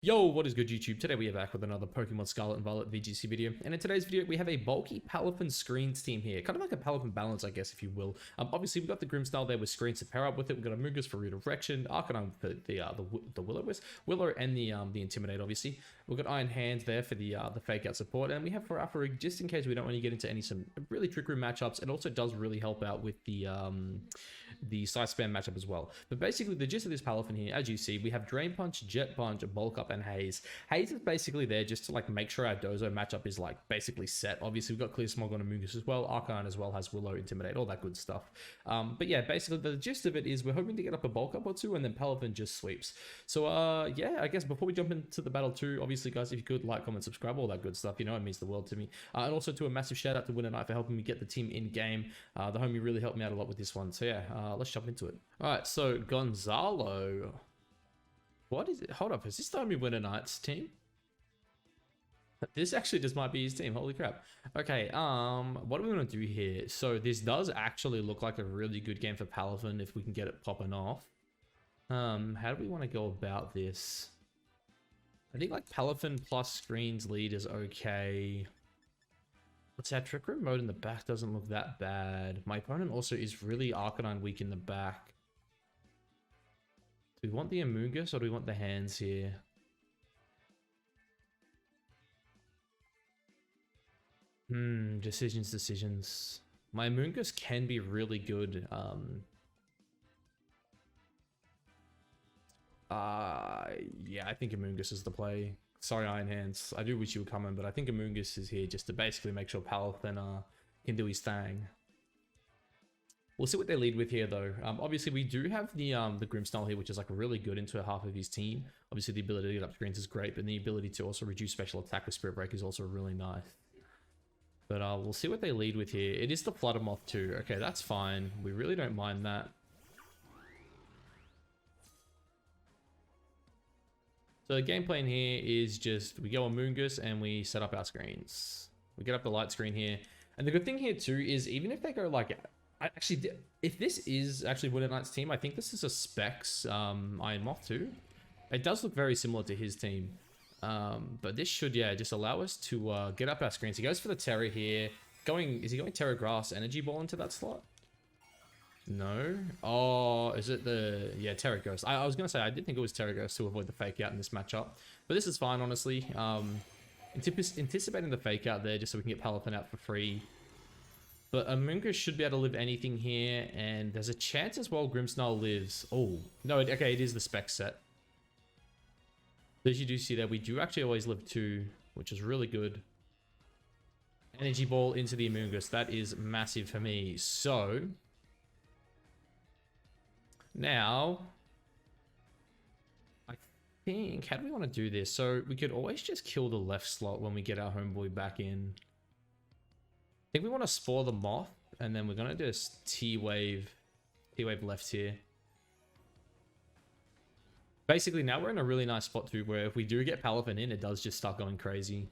Yo, what is good YouTube? Today we are back with another Pokemon Scarlet and Violet VGC video, and in today's video we have a bulky PalaHands screens team here, kind of like a PalaHands balance, I guess, if you will. Obviously we've got the Grimmsnarl there with screens to pair up with it. We've got a Mungus for redirection, Arcanine for the Willow and the Intimidate. Obviously we've got Iron Hands there for the fake out support, and we have Farafari just in case we don't want to get into some really trick room matchups. It also does really help out with the size spam matchup as well. But basically the gist of this PalaHands here, as you see, we have Drain Punch, Jet Punch, Bulk Up, and Haze. Haze is basically there just to like make sure our Dozo matchup is like basically set. Obviously we've got Clear Smog on Amoonguss as well. Arcanine as well has Willow, Intimidate, all that good stuff. But yeah, basically the gist of it is we're hoping to get up a Bulk Up or two, and then PalaHands just sweeps. So yeah, I guess before we jump into the battle too, obviously guys, if you could like, comment, subscribe, all that good stuff, you know, it means the world to me. And also to a massive shout out to Winner Knight for helping me get the team in game. The homie really helped me out a lot with this one. So yeah, let's jump into it. All right, so Gonzalo. What is it? Hold up, is this the homie Winner Knight's team? This actually just might be his team. Holy crap. Okay, what do we want to do here? So this does actually look like a really good game for PalaHands if we can get it popping off. How do we want to go about this? I think like PalaHands plus screens lead is okay. Let's say our Trick Room mode in the back doesn't look that bad. My opponent also is really Arcanine weak in the back. Do we want the Amoonguss or do we want the hands here? Decisions. My Amoonguss can be really good. Yeah, I think Amoonguss is the play. Sorry, Iron Hands. I do wish you would come in, but I think Amoonguss is here just to basically make sure PalaHands can do his thing. We'll see what they lead with here, though. Obviously, we do have the Grimmsnarl here, which is like really good into half of his team. Obviously, the ability to get up screens is great, but the ability to also reduce special attack with Spirit Break is also really nice. But we'll see what they lead with here. It is the Fluttermoth too. Okay, that's fine. We really don't mind that. So the game plan here is just we go on Amoonguss and we set up our screens. We get up the light screen here. And the good thing here too is even if they go like... if this is actually Winter Knight's team, I think this is a Specs Iron Moth too. It does look very similar to his team. But this should, yeah, just allow us to get up our screens. He goes for the Terra here. Is he going Terra Grass Energy Ball into that slot? No. Oh, is it the... Yeah, Terra Ghost. I was going to say, I did think it was Terra Ghost to avoid the fake out in this matchup. But this is fine, honestly. Anticipating the fake out there just so we can get PalaHands out for free. But Amoonguss should be able to live anything here. And there's a chance as well Grimmsnarl lives. Oh, no, okay, it is the spec set. As you do see there, we do actually always live 2, which is really good. Energy Ball into the Amoonguss. That is massive for me. So... now... I think... how do we want to do this? So, we could always just kill the left slot when we get our homeboy back in. I think we want to Spore the Moth, and then we're going to just T-Wave left here. Basically, now we're in a really nice spot too, where if we do get PalaHands in, it does just start going crazy.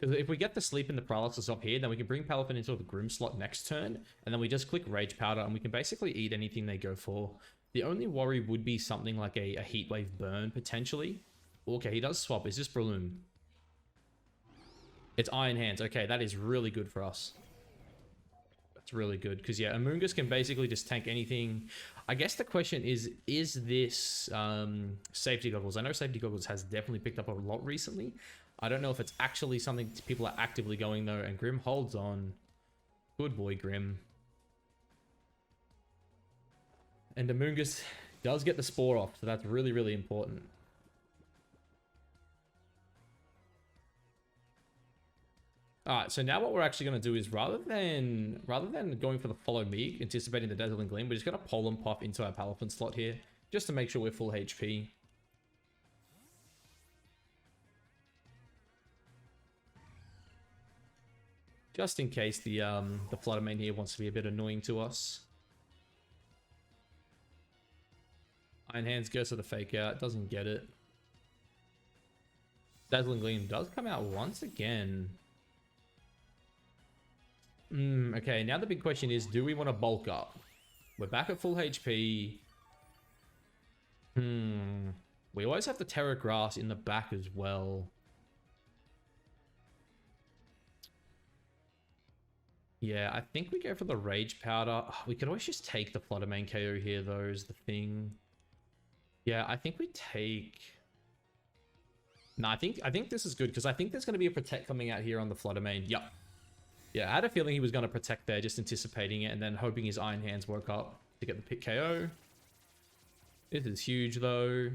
Because if we get the sleep in the Paralysis up here, then we can bring PalaHands into the Grimm slot next turn, and then we just click Rage Powder, and we can basically eat anything they go for. The only worry would be something like a Heat Wave Burn, potentially. Okay, he does swap. Is this Breloom? It's Iron Hands. Okay, that is really good for us. That's really good, because yeah, Amoonguss can basically just tank anything. I guess the question is this Safety Goggles? I know Safety Goggles has definitely picked up a lot recently. I don't know if it's actually something people are actively going though, and Grimm holds on. Good boy, Grimm. And Amoonguss does get the Spore off, so that's really, really important. Alright, so now what we're actually going to do is rather than going for the Follow Me, anticipating the Dazzling Gleam, we're just going to Pollen Puff into our PalaHands slot here, just to make sure we're full HP. Just in case the Flutter Mane here wants to be a bit annoying to us. Iron Hands goes to the fake out, doesn't get it. Dazzling Gleam does come out once again. Okay, now the big question is, do we want to bulk up? We're back at full HP. We always have the Terra Grass in the back as well. Yeah, I think we go for the Rage Powder. We could always just take the Flutter Mane KO here, though, is the thing. Yeah, I think we take... No, I think this is good, because I think there's going to be a Protect coming out here on the Flutter Mane. Yep. Yeah, I had a feeling he was going to Protect there, just anticipating it, and then hoping his Iron Hands woke up to get the pick KO. This is huge, though.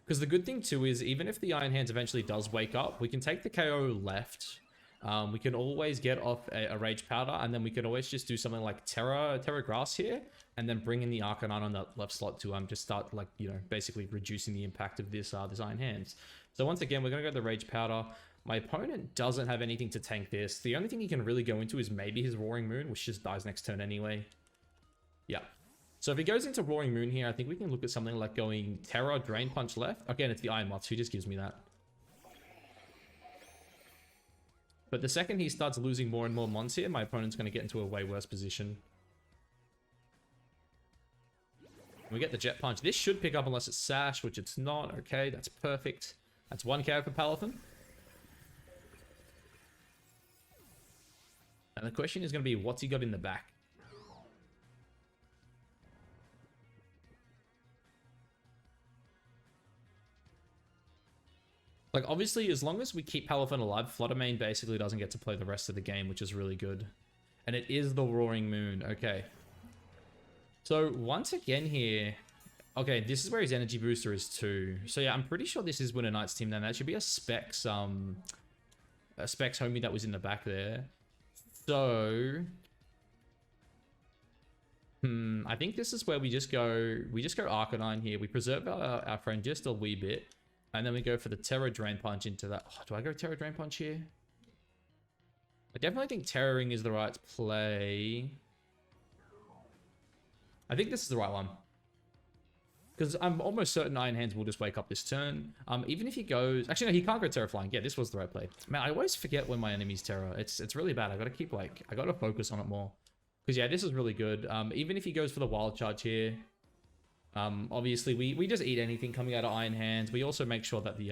Because the good thing, too, is even if the Iron Hands eventually does wake up, we can take the KO left. We can always get off a Rage Powder, and then we can always just do something like Terra Grass here, and then bring in the Arcanine on that left slot to just start, like, you know, basically reducing the impact of this Iron Hands. So once again, we're going to go the Rage Powder. My opponent doesn't have anything to tank this. The only thing he can really go into is maybe his Roaring Moon, which just dies next turn anyway. Yeah. So if he goes into Roaring Moon here, I think we can look at something like going Terra, Drain Punch left. Again, it's the Iron Moths. Who just gives me that? But the second he starts losing more and more mons here, my opponent's going to get into a way worse position. We get the Jet Punch. This should pick up unless it's Sash, which it's not. Okay, that's perfect. That's 1 KO for Palafin. And the question is going to be, what's he got in the back? Like, obviously, as long as we keep Palafin alive, Flutter Mane basically doesn't get to play the rest of the game, which is really good. And it is the Roaring Moon. Okay. So, once again here... Okay, this is where his energy booster is too. So, yeah, I'm pretty sure this is Winter Knight's team then. That should be a Specs homie that was in the back there. So... I think this is where we just go Arcanine here. We preserve our friend just a wee bit. And then we go for the Terra Drain Punch into that. Oh, do I go Terra Drain Punch here? I definitely think Terroring is the right play. I think this is the right one. Because I'm almost certain Iron Hands will just wake up this turn. Even if he goes... Actually, no, he can't go Terra Flying. Yeah, this was the right play. Man, I always forget when my enemy's Terra. It's really bad. I gotta keep, like... I gotta focus on it more. Because, yeah, this is really good. Even if he goes for the Wild Charge here... obviously, we just eat anything coming out of Iron Hands. We also make sure that the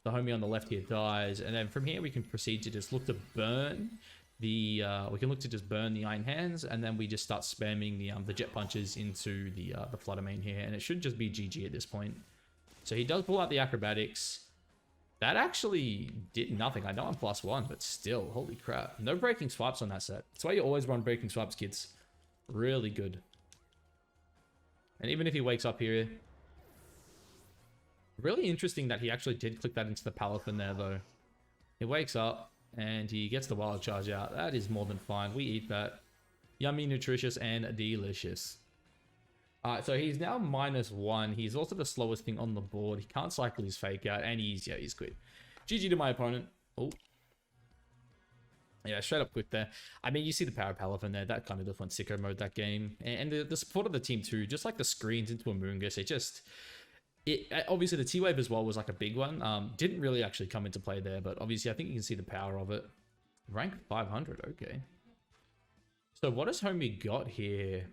homie on the left here dies. And then from here, we can proceed to just look to burn the... we can look to just burn the Iron Hands. And then we just start spamming the Jet Punches into the Flutter Mane here. And it should just be GG at this point. So he does pull out the Acrobatics. That actually did nothing. I know I'm +1, but still, holy crap. No Breaking Swipes on that set. That's why you always run Breaking Swipes, kids. Really good. And even if he wakes up here... Really interesting that he actually did click that into the Palafin there, though. He wakes up, and he gets the Wild Charge out. That is more than fine. We eat that. Yummy, nutritious, and delicious. Alright, so he's now -1. He's also the slowest thing on the board. He can't cycle his Fake Out, and he's quit. GG to my opponent. Oh. Yeah, straight up quit there. I mean, you see the power of Palafin there. That kind of just went sicko mode that game. And the support of the team too, just like the screens into Amoonguss, obviously the T-Wave as well was like a big one. Didn't really actually come into play there, but obviously I think you can see the power of it. Rank 500, okay. So what has homie got here?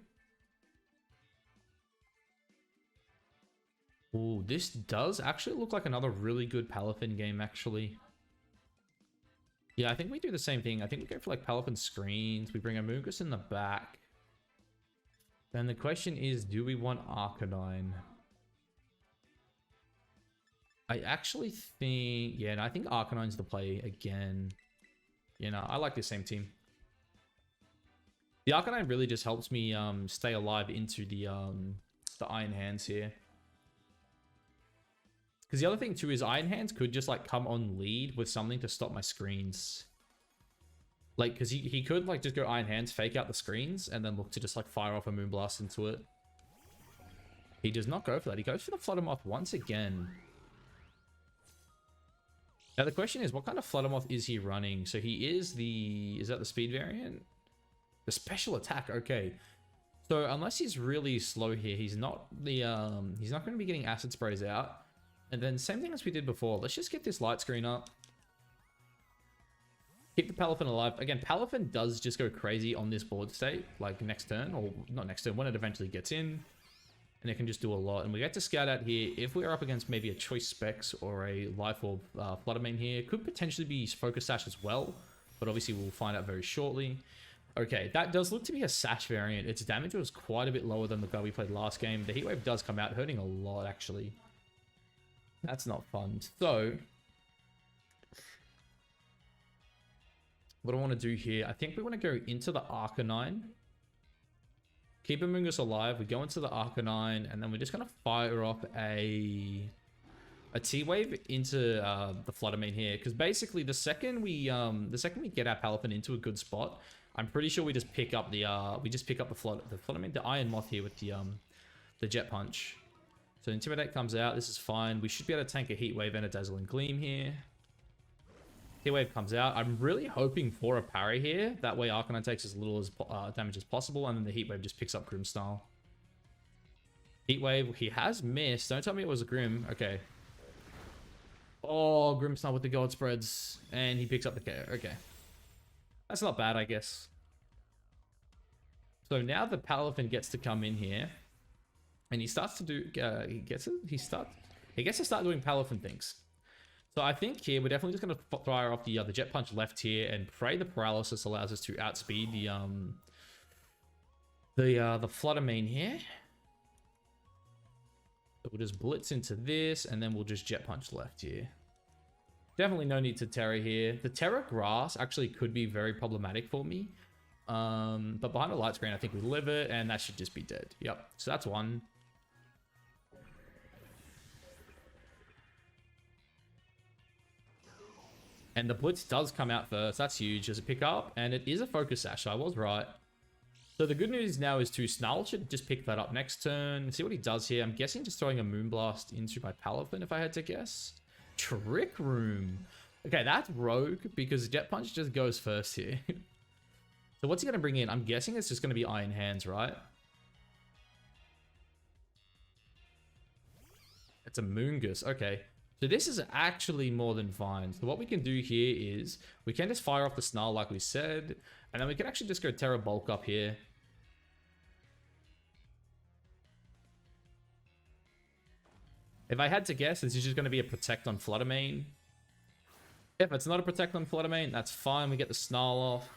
Ooh, this does actually look like another really good Palafin game, actually. Yeah, I think we do the same thing. I think we go for like Palafin screens. We bring Amoonguss in the back. Then the question is, do we want Arcanine? I actually think... Yeah, no, I think Arcanine's the play again. You know, I like the same team. The Arcanine really just helps me stay alive into the Iron Hands here. Because the other thing too is Iron Hands could just like come on lead with something to stop my screens. Like, because he could like just go Iron Hands, fake out the screens, and then look to just like fire off a Moonblast into it. He does not go for that. He goes for the Fluttermoth once again. Now the question is, what kind of Fluttermoth is he running? So he is the... Is that the speed variant? The special attack, okay. So unless he's really slow here, he's not the... he's not going to be getting Acid Sprays out. And then same thing as we did before. Let's just get this light screen up. Keep the Palafin alive. Again, Palafin does just go crazy on this board state, like next turn, or not next turn, when it eventually gets in. And it can just do a lot. And we get to scout out here. If we're up against maybe a Choice Specs or a Life Orb Fluttermane here, could potentially be Focus Sash as well. But obviously we'll find out very shortly. Okay, that does look to be a Sash variant. Its damage was quite a bit lower than the guy we played last game. The Heatwave does come out, hurting a lot actually. That's not fun. So, what I want to do here, I think we want to go into the Arcanine. Keep Amoonguss alive. We go into the Arcanine, and then we're just going to fire off a T-Wave into the Fluttermane here. Because basically, the second we get our Palafin into a good spot, I'm pretty sure we just pick up the Fluttermane, the Iron Moth here with the Jet Punch. So Intimidate comes out. This is fine. We should be able to tank a Heat Wave and a Dazzling Gleam here. Heat Wave comes out. I'm really hoping for a parry here. That way Arcanine takes as little as damage as possible, and then the Heat Wave just picks up Grimmstyle. Heat Wave, he has missed. Don't tell me it was a Grim. Okay. Oh, Grimmstyle with the gold spreads, and he picks up the KO. Okay. That's not bad, I guess. So now the Palafin gets to come in here. And he starts to do, he gets to start doing Palafin things. So I think here, we're definitely just going to fire off the Jet Punch left here and pray the Paralysis allows us to outspeed the Fluttermane here. So we'll just Blitz into this, and then we'll just Jet Punch left here. Definitely no need to Terra here. The Terra Grass actually could be very problematic for me. But behind the light screen, I think we live it, and that should just be dead. Yep, so that's one. And the Blitz does come out first. That's huge as a pickup. And it is a Focus Sash, so I was right. So the good news now is Snarl should just pick that up next turn. See what he does here. I'm guessing just throwing a Moonblast into my Palafin, if I had to guess. Trick Room. Okay, that's rogue, because Jet Punch just goes first here. So what's he going to bring in? I'm guessing it's just going to be Iron Hands, right? It's a Moongus. Okay. So this is actually more than fine. So what we can do here is we can just fire off the Snarl like we said. And then we can actually just go Terra Bulk up here. If I had to guess, this is just going to be a Protect on Fluttermane. If it's not a Protect on Fluttermane, that's fine. We get the Snarl off.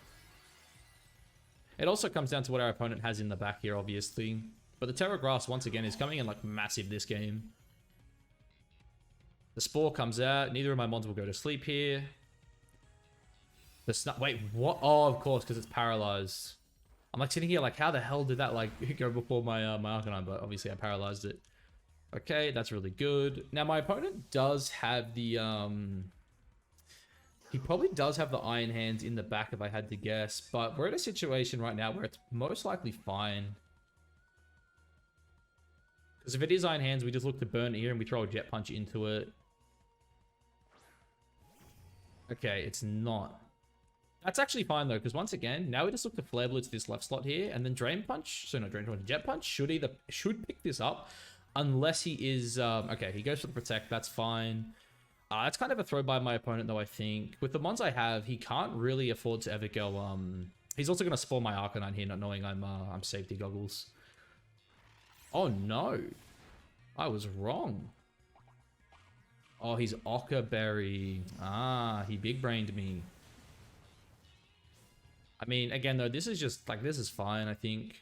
It also comes down to what our opponent has in the back here, obviously. But the Terra Grass, once again, is coming in like massive this game. The Spore comes out. Neither of my mons will go to sleep here. The Wait, what? Oh, of course, because it's paralyzed. I'm like sitting here like, how the hell did that like go before my my Arcanine? But obviously I paralyzed it. Okay, that's really good. Now my opponent does have the he probably does have the Iron Hands in the back if I had to guess, but we're in a situation right now where it's most likely fine. Because if it is Iron Hands, we just look to burn it here and we throw a Jet Punch into it. Okay, it's not. That's actually fine though, because once again, now we just look to Flare Blitz this left slot here, and then Drain Punch, so not Drain Punch, Jet Punch should pick this up, unless he is, okay, he goes for the Protect, that's fine. It's kind of a throw by my opponent though, I think. With the mons I have, he can't really afford to ever go, he's also going to spawn my Arcanine here, not knowing I'm safety goggles. Oh no, I was wrong. Oh, he's Occa Berry. Ah, he big brained me. I mean, again though, this is just like, this is fine, I think.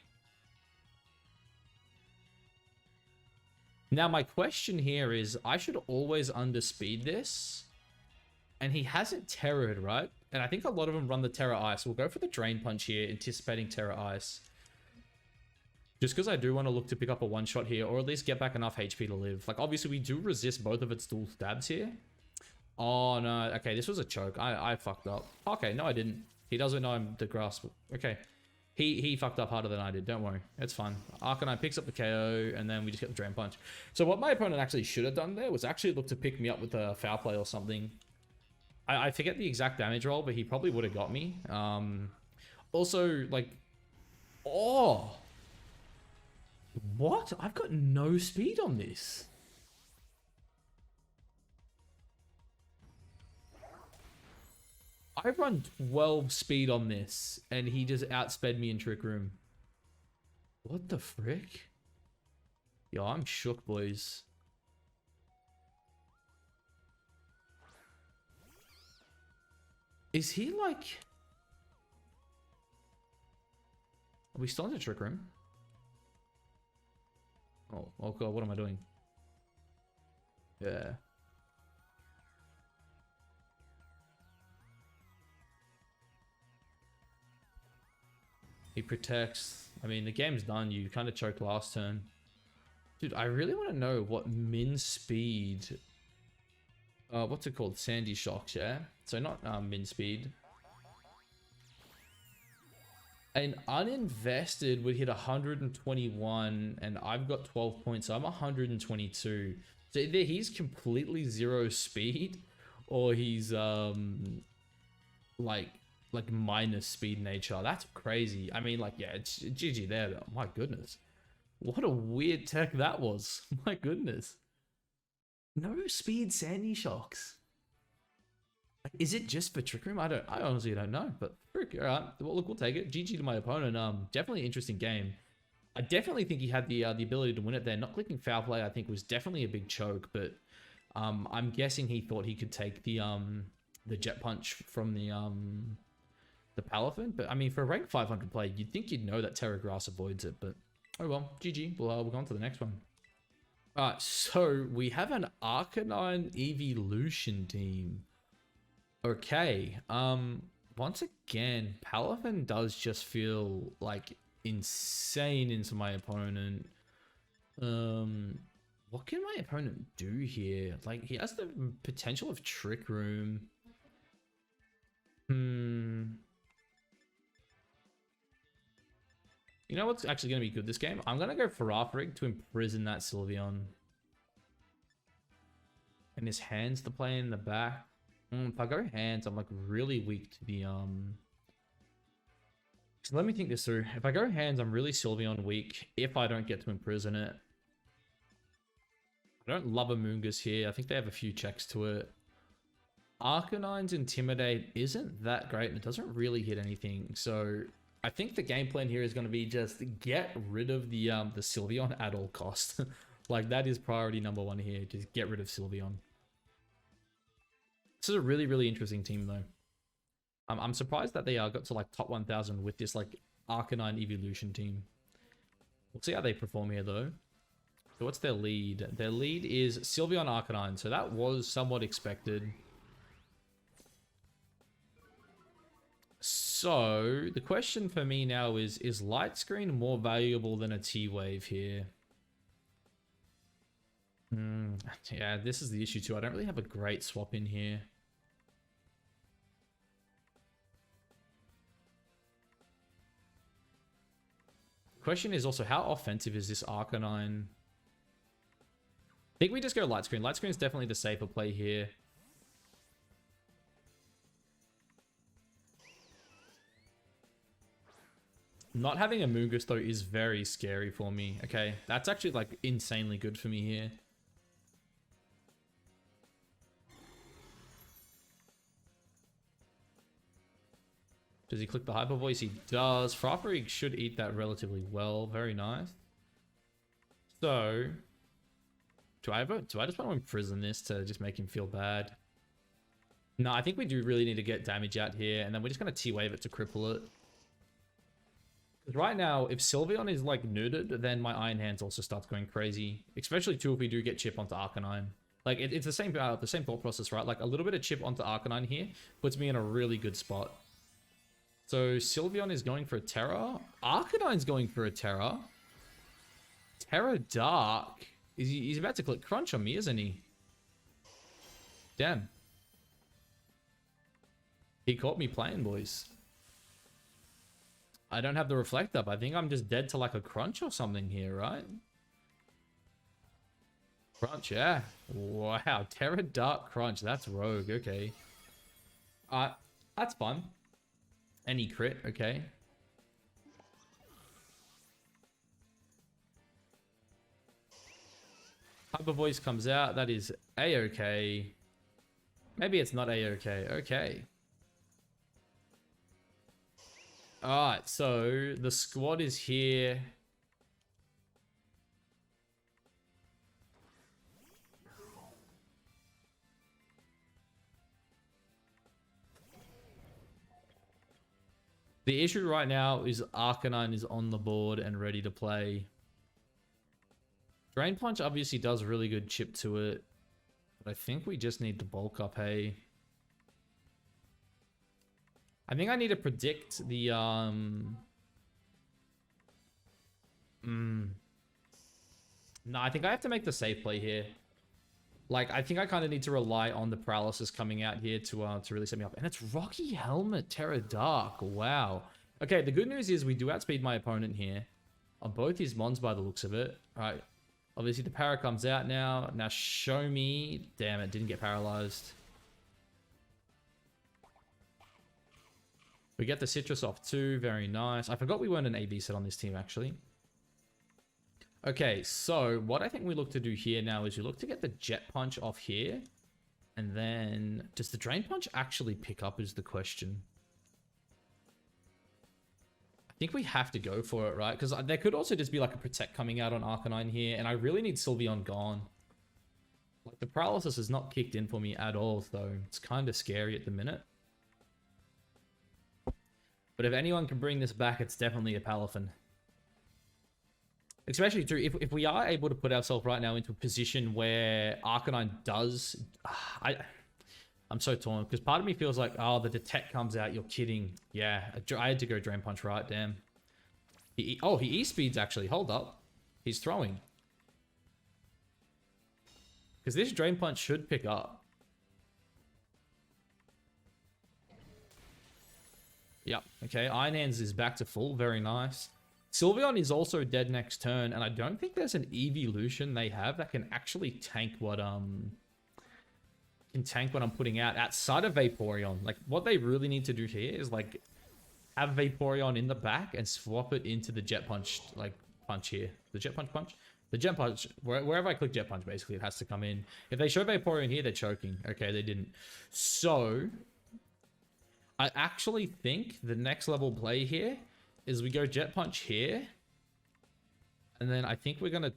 Now my question here is, I should always underspeed this, and he hasn't Terra'd, right? And I think a lot of them run the Terra Ice. We'll go for the Drain Punch here, anticipating Terra Ice. Just because I do want to look to pick up a one-shot here, or at least get back enough HP to live. Like, obviously, we do resist both of its dual stabs here. Oh, no. Okay, this was a choke. I fucked up. Okay, no, I didn't. He doesn't know I'm the grasp. Okay. He fucked up harder than I did. Don't worry. It's fine. Arcanine picks up the KO, and then we just get the Drain Punch. So what my opponent actually should have done there was actually look to pick me up with a Foul Play or something. I forget the exact damage roll, but he probably would have got me. Also, like... Oh! What? I've got no speed on this. I run 12 speed on this, and he just outsped me in Trick Room. What the frick? Yo, I'm shook, boys. Is he like... Are we still in the trick room? Oh god, what am I doing? Yeah. He protects. I mean, the game's done. You kind of choked last turn. Dude, I really want to know what min speed... what's it called? Sandy shocks, yeah? So not min speed. An uninvested would hit 121 and I've got 12 points, so I'm 122. So either he's completely zero speed or he's like minus speed nature. That's crazy. I mean, like, yeah, it's GG there. My goodness. What a weird tech that was. My goodness. No speed Sandy shocks. Is it just for Trick Room? I honestly don't know, but frick, all right. Well, look, we'll take it. GG to my opponent. Definitely interesting game. I definitely think he had the ability to win it there. Not clicking foul play, I think, was definitely a big choke, but I'm guessing he thought he could take the jet punch from the Palafin. But I mean, for a rank 500 play, you'd think you'd know that Terra Grass avoids it, but oh well. GG. We'll go on to the next one. Alright, so we have an Arcanine Evolution team. Okay, once again, Palafin does just feel like insane into my opponent. What can my opponent do here? Like, he has the potential of Trick Room. You know what's actually going to be good this game? I'm going to go Farafrig to imprison that Sylveon. And his hands to play in the back. If I go hands, I'm like really weak to the So let me think this through. If I go hands, I'm really Sylveon weak if I don't get to imprison it. I don't love Amoonguss here. I think they have a few checks to it. Arcanine's Intimidate isn't that great and it doesn't really hit anything. So I think the game plan here is going to be just get rid of the Sylveon at all costs. Like, that is priority number one here. Just get rid of Sylveon. This is a really, really interesting team, though. I'm surprised that they got to, like, top 1,000 with this, like, Arcanine Evolution team. We'll see how they perform here, though. So what's their lead? Their lead is Sylveon Arcanine, so that was somewhat expected. So, the question for me now is Light Screen more valuable than a T-Wave here? Yeah, this is the issue too. I don't really have a great swap in here. Question is also, how offensive is this Arcanine? I think we just go Light Screen. Light Screen is definitely the safer play here. Not having a Amoonguss though is very scary for me. Okay, that's actually like insanely good for me here. Does he click the Hyper Voice? He does. Farafrig should eat that relatively well. Very nice. So, do I just want to imprison this to just make him feel bad? No, I think we do really need to get damage out here, and then we're just going to T-Wave it to cripple it. Because right now, if Sylveon is like neutered, then my Iron Hands also starts going crazy. Especially too if we do get chip onto Arcanine. Like, it's the same thought process, right? Like, a little bit of chip onto Arcanine here puts me in a really good spot. So Sylveon is going for a Terra. Arcanine's going for a Terra. Terra Dark. He's about to click Crunch on me, isn't he? Damn. He caught me playing, boys. I don't have the Reflect up. I think I'm just dead to like a Crunch or something here, right? Crunch, yeah. Wow, Terra Dark Crunch. That's rogue, okay. That's fun. Any crit, okay. Hyper Voice comes out. That is A-okay. Maybe it's not A-okay. Okay. Alright, so the squad is here. The issue right now is Arcanine is on the board and ready to play. Drain Punch obviously does really good chip to it. But I think we just need to bulk up, hey. I think I need to predict the, No, I think I have to make the safe play here. Like, I think I kind of need to rely on the paralysis coming out here to really set me up. And it's Rocky Helmet, Terra Dark. Wow. Okay, the good news is we do outspeed my opponent here. On both his mons by the looks of it. Alright. Obviously, the para comes out now. Now, show me. Damn it, didn't get paralyzed. We get the Citrus off too. Very nice. I forgot we weren't an AB set on this team, actually. Okay, so what I think we look to do here now is we look to get the Jet Punch off here. And then, does the Drain Punch actually pick up is the question. I think we have to go for it, right? Because there could also just be like a Protect coming out on Arcanine here. And I really need Sylveon gone. Like, the Paralysis is not kicked in for me at all, though. It's kind of scary at the minute. But if anyone can bring this back, it's definitely a Palafin. Especially too, if we are able to put ourselves right now into a position where Arcanine does... I'm so torn, because part of me feels like, oh, the Detect comes out, you're kidding. Yeah, I had to go Drain Punch, right? Damn. He E-speeds, actually. Hold up. He's throwing. Because this Drain Punch should pick up. Yep. Okay, Iron Hands is back to full. Very nice. Sylveon is also dead next turn, and I don't think there's an evolution they have that can actually tank what I'm putting out outside of Vaporeon. Like, what they really need to do here is like have Vaporeon in the back and swap it into the Jet Punch, like, punch here. The Jet Punch punch? The Jet Punch, wherever I click Jet Punch, basically, it has to come in. If they show Vaporeon here, they're choking. Okay, they didn't. So, I actually think the next level play here is we go Jet Punch here. And then I think we're going to...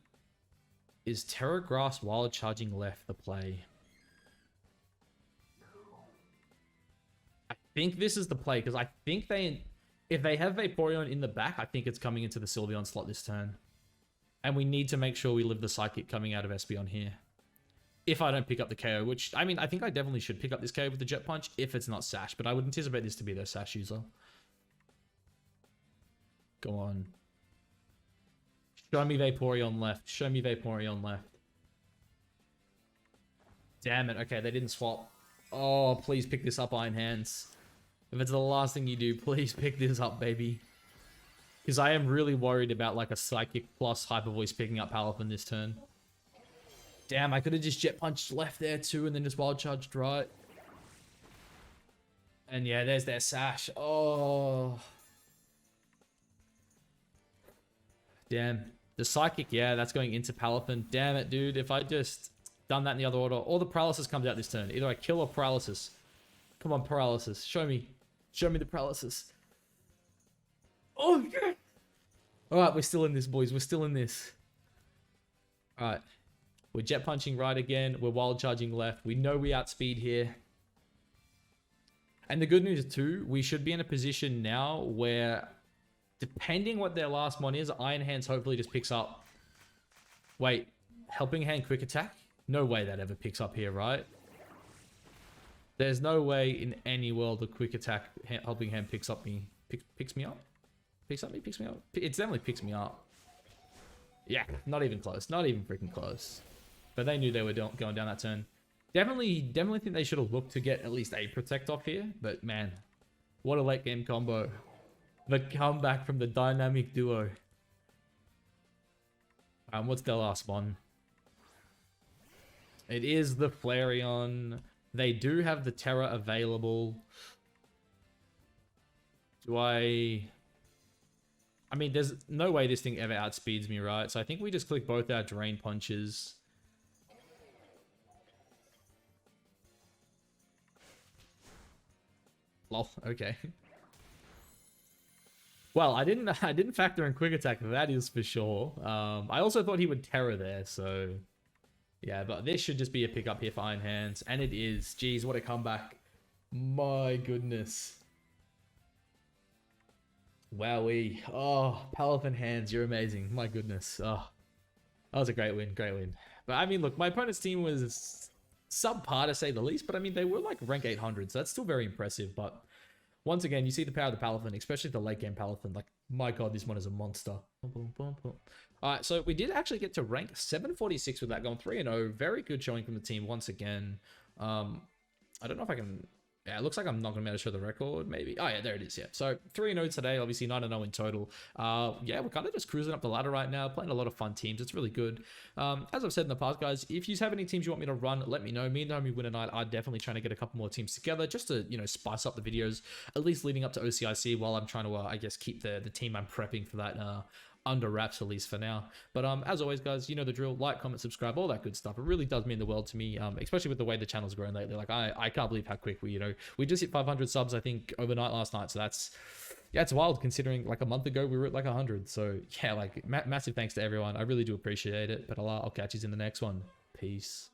Is Terra Grass Wild Charging left the play? I think this is the play, because I think if they have Vaporeon in the back, I think it's coming into the Sylveon slot this turn. And we need to make sure we live the Psychic coming out of Espeon here. If I don't pick up the KO, which, I mean, I think I definitely should pick up this KO with the Jet Punch if it's not Sash, but I would anticipate this to be their Sash user. Go on. Show me Vaporeon left. Show me Vaporeon left. Damn it. Okay, they didn't swap. Oh, please pick this up, Iron Hands. If it's the last thing you do, please pick this up, baby. Because I am really worried about like a Psychic plus Hyper Voice picking up Palafin this turn. Damn, I could have just Jet Punched left there too and then just Wild Charged right. And yeah, there's their Sash. Oh. Damn. The Psychic, yeah, that's going into Palafin. Damn it, dude. If I just done that in the other order, or the Paralysis comes out this turn. Either I kill or Paralysis. Come on, Paralysis. Show me. Show me the Paralysis. Oh, yeah. Alright, we're still in this, boys. We're still in this. Alright. We're Jet Punching right again. We're Wild Charging left. We know we outspeed here. And the good news too, we should be in a position now where, depending what their last mon is, Iron Hands hopefully just picks up. Wait, Helping Hand Quick Attack? No way that ever picks up here, right? There's no way in any world the Quick Attack Helping Hand picks up me. Picks me up? Picks up me? Picks me up? It definitely picks me up. Yeah, not even close. Not even freaking close. But they knew they were going down that turn. Definitely think they should have looked to get at least a Protect off here. But man, what a late game combo. The comeback from the dynamic duo. What's their last one? It is the Flareon. They do have the Terra available. I mean, there's no way this thing ever outspeeds me, right? So I think we just click both our Drain Punches. Lol, okay. Well, I didn't factor in Quick Attack, that is for sure. I also thought he would Terra there, so... Yeah, but this should just be a pickup here for Iron Hands. And it is. Jeez, what a comeback. My goodness. Wowee. Oh, Palafin hands, you're amazing. My goodness. Oh, that was a great win, great win. But I mean, look, my opponent's team was subpar to say the least, but I mean, they were like rank 800, so that's still very impressive. But once again, you see the power of the Palafin, especially the late game Palafin. Like, my god, this one is a monster. Alright, so we did actually get to rank 746 with that, going 3-0. Very good showing from the team once again. I don't know if I can... Yeah, it looks like I'm not going to be able to show the record, maybe. Oh, yeah, there it is, yeah. So, 3-0 today, obviously 9-0 in total. Yeah, we're kind of just cruising up the ladder right now, playing a lot of fun teams. It's really good. As I've said in the past, guys, if you have any teams you want me to run, let me know. Me and Naomi Win and I are definitely trying to get a couple more teams together, just to, you know, spice up the videos, at least leading up to OCIC, while I'm trying to, I guess, keep the team I'm prepping for that, under wraps, at least for now. But as always, guys, you know the drill. Like, comment, subscribe, all that good stuff. It really does mean the world to me, especially with the way the channel's grown lately. Like, I can't believe how quick we just hit 500 subs, I think, overnight last night. So that's, yeah, it's wild considering like a month ago we were at like 100. So yeah, like massive thanks to everyone. I really do appreciate it. But I'll catch you in the next one. Peace.